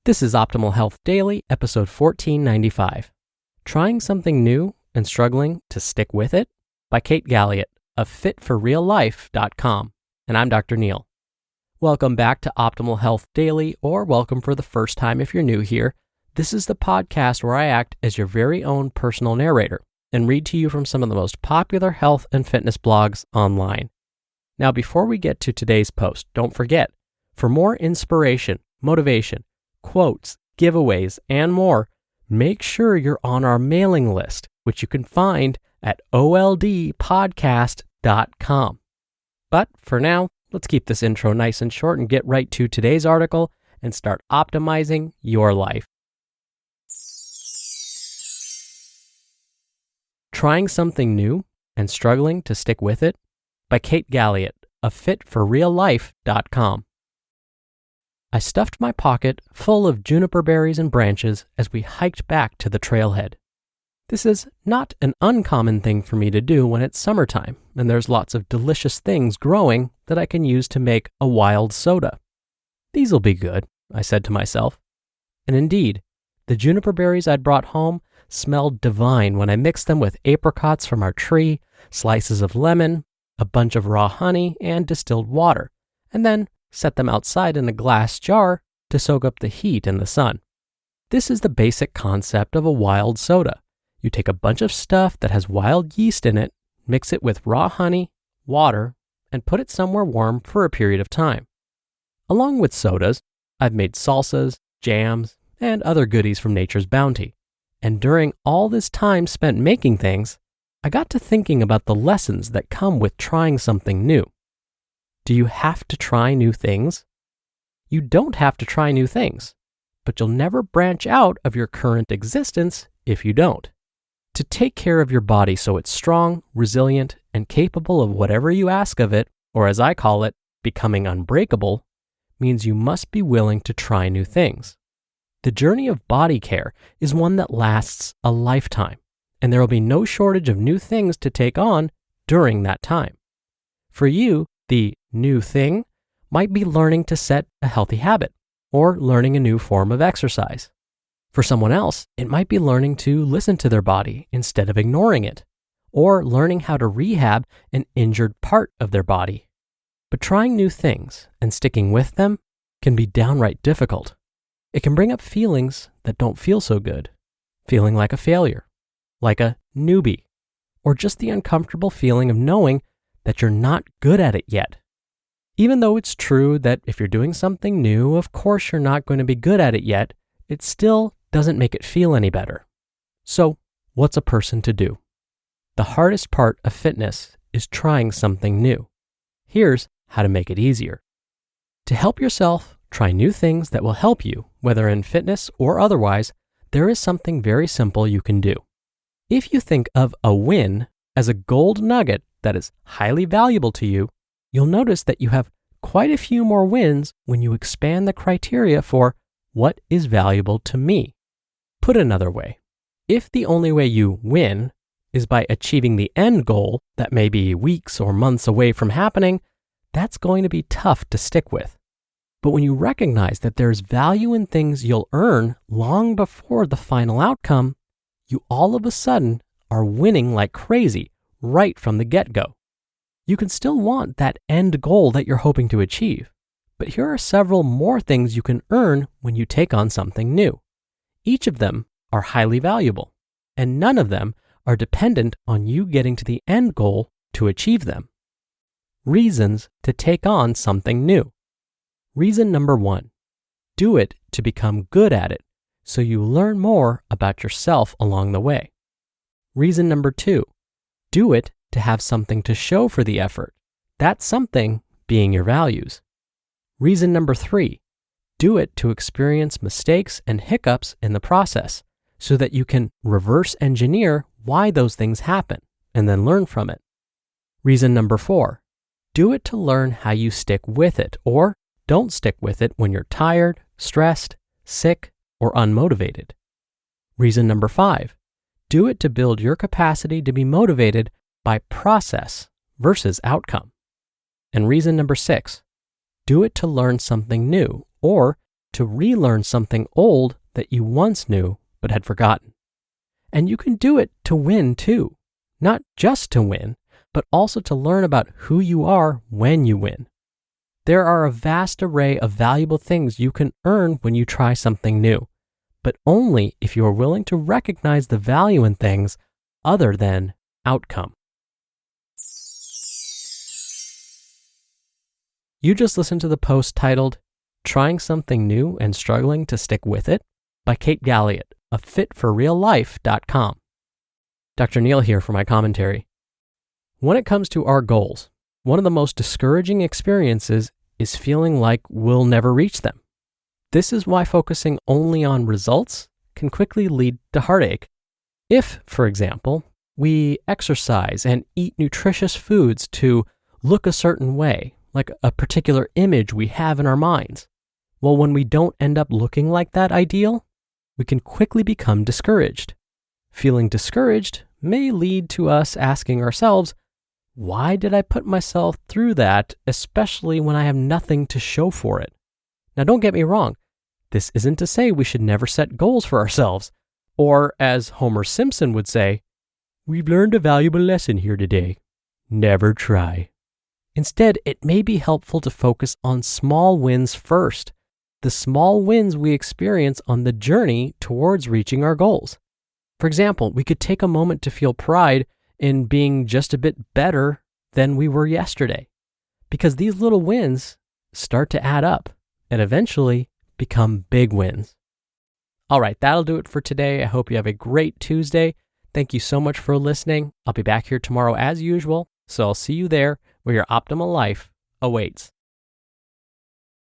This is Optimal Health Daily, episode 1495. Trying something new and struggling to stick with it? By Kate Galliett of fitforreallife.com. And I'm Dr. Neil. Welcome back to Optimal Health Daily, or welcome for the first time if you're new here. This is the podcast where I act as your very own personal narrator and read to you from some of the most popular health and fitness blogs online. Now, before we get to today's post, don't forget, for more inspiration, motivation, quotes, giveaways, and more, make sure you're on our mailing list, which you can find at oldpodcast.com. But for now, let's keep this intro nice and short and get right to today's article and start optimizing your life. Trying something new and struggling to stick with it? By Kate Galliett of fitforreallife.com. I stuffed my pocket full of juniper berries and branches as we hiked back to the trailhead. This is not an uncommon thing for me to do when it's summertime and there's lots of delicious things growing that I can use to make a wild soda. These'll be good, I said to myself. And indeed, the juniper berries I'd brought home smelled divine when I mixed them with apricots from our tree, slices of lemon, a bunch of raw honey, and distilled water, and then set them outside in a glass jar to soak up the heat in the sun. This is the basic concept of a wild soda. You take a bunch of stuff that has wild yeast in it, mix it with raw honey, water, and put it somewhere warm for a period of time. Along with sodas, I've made salsas, jams, and other goodies from nature's bounty. And during all this time spent making things, I got to thinking about the lessons that come with trying something new. Do you have to try new things? You don't have to try new things, but you'll never branch out of your current existence if you don't. To take care of your body so it's strong, resilient, and capable of whatever you ask of it, or as I call it, becoming unbreakable, means you must be willing to try new things. The journey of body care is one that lasts a lifetime, and there will be no shortage of new things to take on during that time. For you, the new thing might be learning to set a healthy habit or learning a new form of exercise. For someone else, it might be learning to listen to their body instead of ignoring it, or learning how to rehab an injured part of their body. But trying new things and sticking with them can be downright difficult. It can bring up feelings that don't feel so good, feeling like a failure, like a newbie, or just the uncomfortable feeling of knowing that you're not good at it yet. Even though it's true that if you're doing something new, of course you're not going to be good at it yet, it still doesn't make it feel any better. So, what's a person to do? The hardest part of fitness is trying something new. Here's how to make it easier. To help yourself try new things that will help you, whether in fitness or otherwise, there is something very simple you can do. If you think of a win as a gold nugget that is highly valuable to you, you'll notice that you have quite a few more wins when you expand the criteria for what is valuable to me. Put another way, if the only way you win is by achieving the end goal that may be weeks or months away from happening, that's going to be tough to stick with. But when you recognize that there's value in things you'll earn long before the final outcome, you all of a sudden are winning like crazy right from the get-go. You can still want that end goal that you're hoping to achieve, but here are several more things you can earn when you take on something new. Each of them are highly valuable, and none of them are dependent on you getting to the end goal to achieve them. Reasons to take on something new. Reason number 1, do it to become good at it so you learn more about yourself along the way. Reason number 2, do it to have something to show for the effort, that something being your values. Reason number 3, do it to experience mistakes and hiccups in the process so that you can reverse engineer why those things happen and then learn from it. Reason number 4, do it to learn how you stick with it or don't stick with it when you're tired, stressed, sick, or unmotivated. Reason number 5, do it to build your capacity to be motivated by process versus outcome. And reason number 6, do it to learn something new or to relearn something old that you once knew but had forgotten. And you can do it to win too. Not just to win, but also to learn about who you are when you win. There are a vast array of valuable things you can earn when you try something new, but only if you are willing to recognize the value in things other than outcome. You just listened to the post titled, Trying Something New and Struggling to Stick With It by Kate Galliett of fitforreallife.com. Dr. Neal here for my commentary. When it comes to our goals, one of the most discouraging experiences is feeling like we'll never reach them. This is why focusing only on results can quickly lead to heartache. If, for example, we exercise and eat nutritious foods to look a certain way, like a particular image we have in our minds, well, when we don't end up looking like that ideal, we can quickly become discouraged. Feeling discouraged may lead to us asking ourselves, why did I put myself through that, especially when I have nothing to show for it? Now, don't get me wrong. This isn't to say we should never set goals for ourselves. Or, as Homer Simpson would say, we've learned a valuable lesson here today. Never try. Instead, it may be helpful to focus on small wins first, the small wins we experience on the journey towards reaching our goals. For example, we could take a moment to feel pride in being just a bit better than we were yesterday, because these little wins start to add up and eventually become big wins. All right, that'll do it for today. I hope you have a great Tuesday. Thank you so much for listening. I'll be back here tomorrow as usual, so I'll see you there where your optimal life awaits.